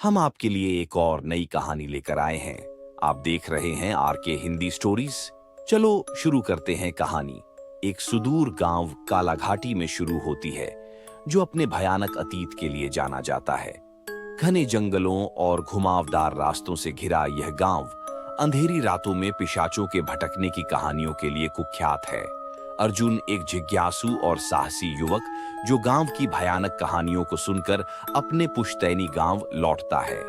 हम आपके लिए एक और नई कहानी लेकर आए हैं। आप देख रहे हैं आरके हिंदी स्टोरीज। चलो शुरू करते हैं कहानी। एक सुदूर गांव कालाघाटी में शुरू होती है, जो अपने भयानक अतीत के लिए जाना जाता है। घने जंगलों और घुमावदार रास्तों से घिरा यह गांव अंधेरी रातों में पिशाचों के भटकने की कहानियों के लिए कुख्यात है। अर्जुन एक जिज्ञासु और साहसी युवक जो गांव की भयानक कहानियों को सुनकर अपने पुश्तैनी गांव लौटता है।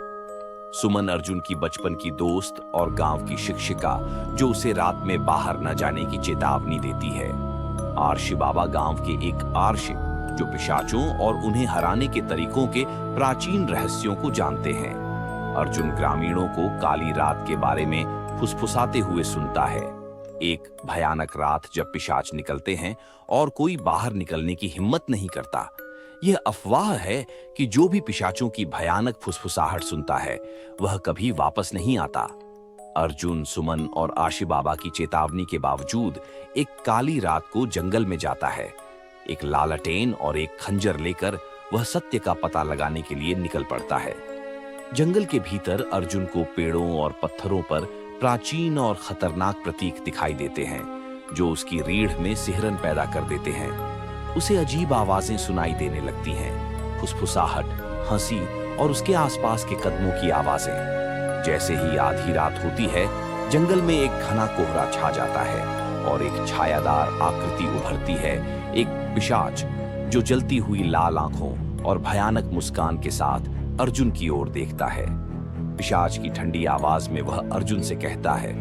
सुमन अर्जुन की बचपन की दोस्त और गांव की शिक्षिका, जो उसे रात में बाहर न जाने की चेतावनी देती है। आर्षि बाबा गांव के एक आर्षिक, जो पिशाचों और उन्हें हराने के तरीकों के प्राचीन रहस्यों को जानते हैं। अर्जुन ग्रामीणों को काली रात के बारे में फुसफुसाते हुए सुनता है। एक भयानक रात जब पिशाच निकलते हैं और कोई बाहर निकलने की हिम्मत नहीं करता। यह अफवाह है कि जो भी पिशाचों की भयानक फुसफुसाहट सुनता है वह कभी वापस नहीं आता। अर्जुन, सुमन और आशी बाबा की चेतावनी के बावजूद एक काली रात को जंगल में जाता है। एक लालटेन और एक खंजर लेकर वह सत्य का पता लगाने के लिए निकल पड़ता है। जंगल के भीतर अर्जुन को पेड़ों और पत्थरों पर प्राचीन और खतरनाक प्रतीक दिखाई देते हैं, जो उसकी रीढ़ में सिहरन पैदा कर देते हैं। उसे अजीब आवाजें सुनाई देने लगती हैं, फुसफुसाहट, हंसी और उसके आसपास के कदमों की आवाजें। जैसे ही आधी रात होती है, जंगल में एक घना कोहरा छा जाता है और एक छायादार आकृति उभरती है। एक पिशाच जो जलती हुई लाल आंखों और भयानक मुस्कान के साथ अर्जुन की ओर देखता है। पिशाच की ठंडी आवाज में वह अर्जुन से कहता है,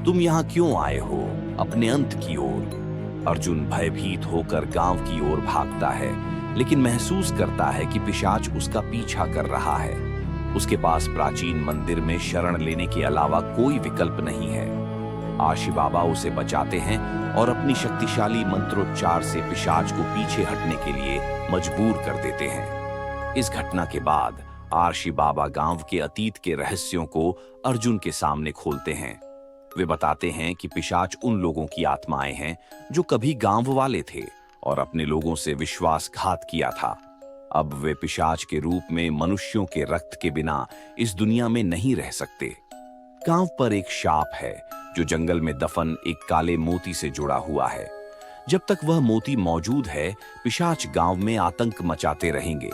तुम यहाँ क्यों आए हो? अपने अंत की ओर। अर्जुन भयभीत होकर गांव की ओर भागता है, लेकिन महसूस करता है कि पिशाच उसका पीछा कर रहा है। उसके पास प्राचीन मंदिर में शरण लेने के अलावा कोई विकल्प नहीं है। आशी बाबा उसे बचाते हैं और अपनी शक्तिशाली मंत्रोच्चार से पिशाच को पीछे हटने के लिए मजबूर कर देते हैं। इस घटना के बाद आर्षि बाबा गांव के अतीत के रहस्यों को अर्जुन के सामने खोलते हैं। वे बताते हैं कि पिशाच उन लोगों की आत्माएं हैं जो कभी गांव वाले थे और अपने लोगों से विश्वासघात किया था। अब वे पिशाच के रूप में मनुष्यों के रक्त के बिना इस दुनिया में नहीं रह सकते। गांव पर एक शाप है जो जंगल में दफन एक काले मोती से जुड़ा हुआ है। जब तक वह मोती मौजूद है, पिशाच गांव में आतंक मचाते रहेंगे।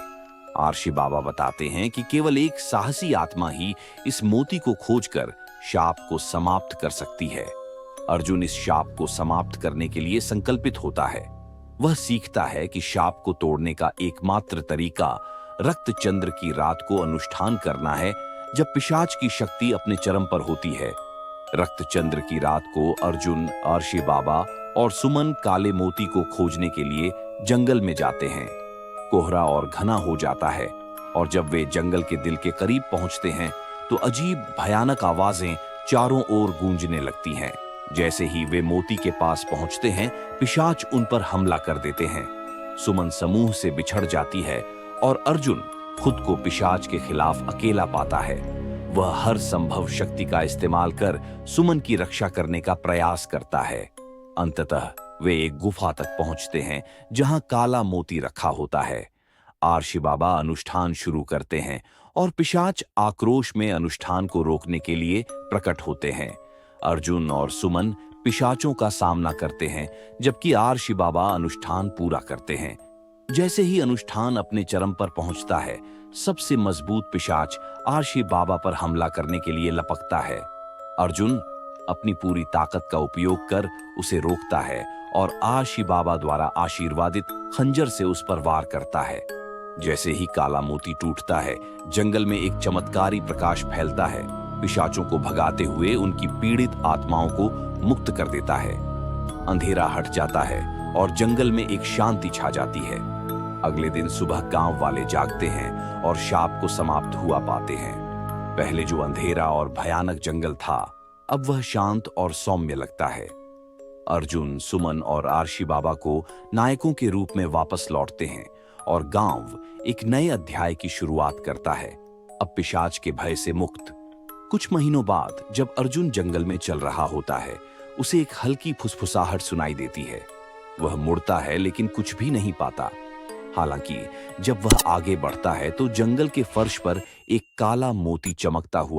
आर्षि बाबा बताते हैं कि केवल एक साहसी आत्मा ही इस मोती को खोजकर शाप को समाप्त कर सकती है। अर्जुन इस शाप को समाप्त करने के लिए संकल्पित होता है। वह सीखता है कि शाप को तोड़ने का एकमात्र तरीका रक्त चंद्र की रात को अनुष्ठान करना है, जब पिशाच की शक्ति अपने चरम पर होती है। रक्त चंद्र की रात को अर्जुन, आर्षि बाबा और सुमन काले मोती को खोजने के लिए जंगल में जाते हैं। कोहरा और घना हो जाता है और जब वे जंगल के दिल के करीब पहुंचते हैं तो अजीब भयानक आवाजें चारों ओर गूंजने लगती हैं। जैसे ही वे मोती के पास पहुंचते हैं, पिशाच उन पर हमला कर देते हैं। सुमन समूह से बिछड़ जाती है और अर्जुन खुद को पिशाच के खिलाफ अकेला पाता है। वह हर संभव शक्ति का इस्तेमाल कर सुमन की रक्षा करने का प्रयास करता है। अंततः वे एक गुफा तक पहुंचते हैं जहां काला मोती रखा होता है। आर्षि बाबा अनुष्ठान शुरू करते हैं और पिशाच आक्रोश में अनुष्ठान को रोकने के लिए प्रकट होते हैं। अर्जुन और सुमन पिशाचों का सामना करते हैं, जबकि आर्षि बाबा अनुष्ठान पूरा करते हैं। जैसे ही अनुष्ठान अपने चरम पर पहुंचता है, सबसे मजबूत पिशाच आर्षि बाबा पर हमला करने के लिए लपकता है। अर्जुन अपनी पूरी ताकत का उपयोग कर उसे रोकता है और आर्षि बाबा द्वारा आशीर्वादित खंजर से उस पर वार करता है। जैसे ही काला मोती टूटता है, जंगल में एक चमत्कारी प्रकाश फैलता है, पिशाचों को भगाते हुए उनकी पीड़ित आत्माओं को मुक्त कर देता है। अंधेरा हट जाता है और जंगल में एक शांति छा जाती है। अगले दिन सुबह गांव वाले जागते हैं और शाप को समाप्त हुआ पाते हैं। पहले जो अंधेरा और भयानक जंगल था, अब वह शांत और सौम्य लगता है। अर्जुन, सुमन और आर्षि बाबा को नायकों के रूप में वापस लौटते हैं और गांव एक नए अध्याय की शुरुआत करता है, अब पिशाच के भय से मुक्त। कुछ महीनों बाद जब अर्जुन जंगल में चल रहा होता है, उसे एक हल्की फुसफुसाहट सुनाई देती है। वह मुड़ता है लेकिन कुछ भी नहीं पाता। हालांकि जब वह आगे बढ़ता है तो जंगल के फर्श पर एक काला मोती चमकता हुआ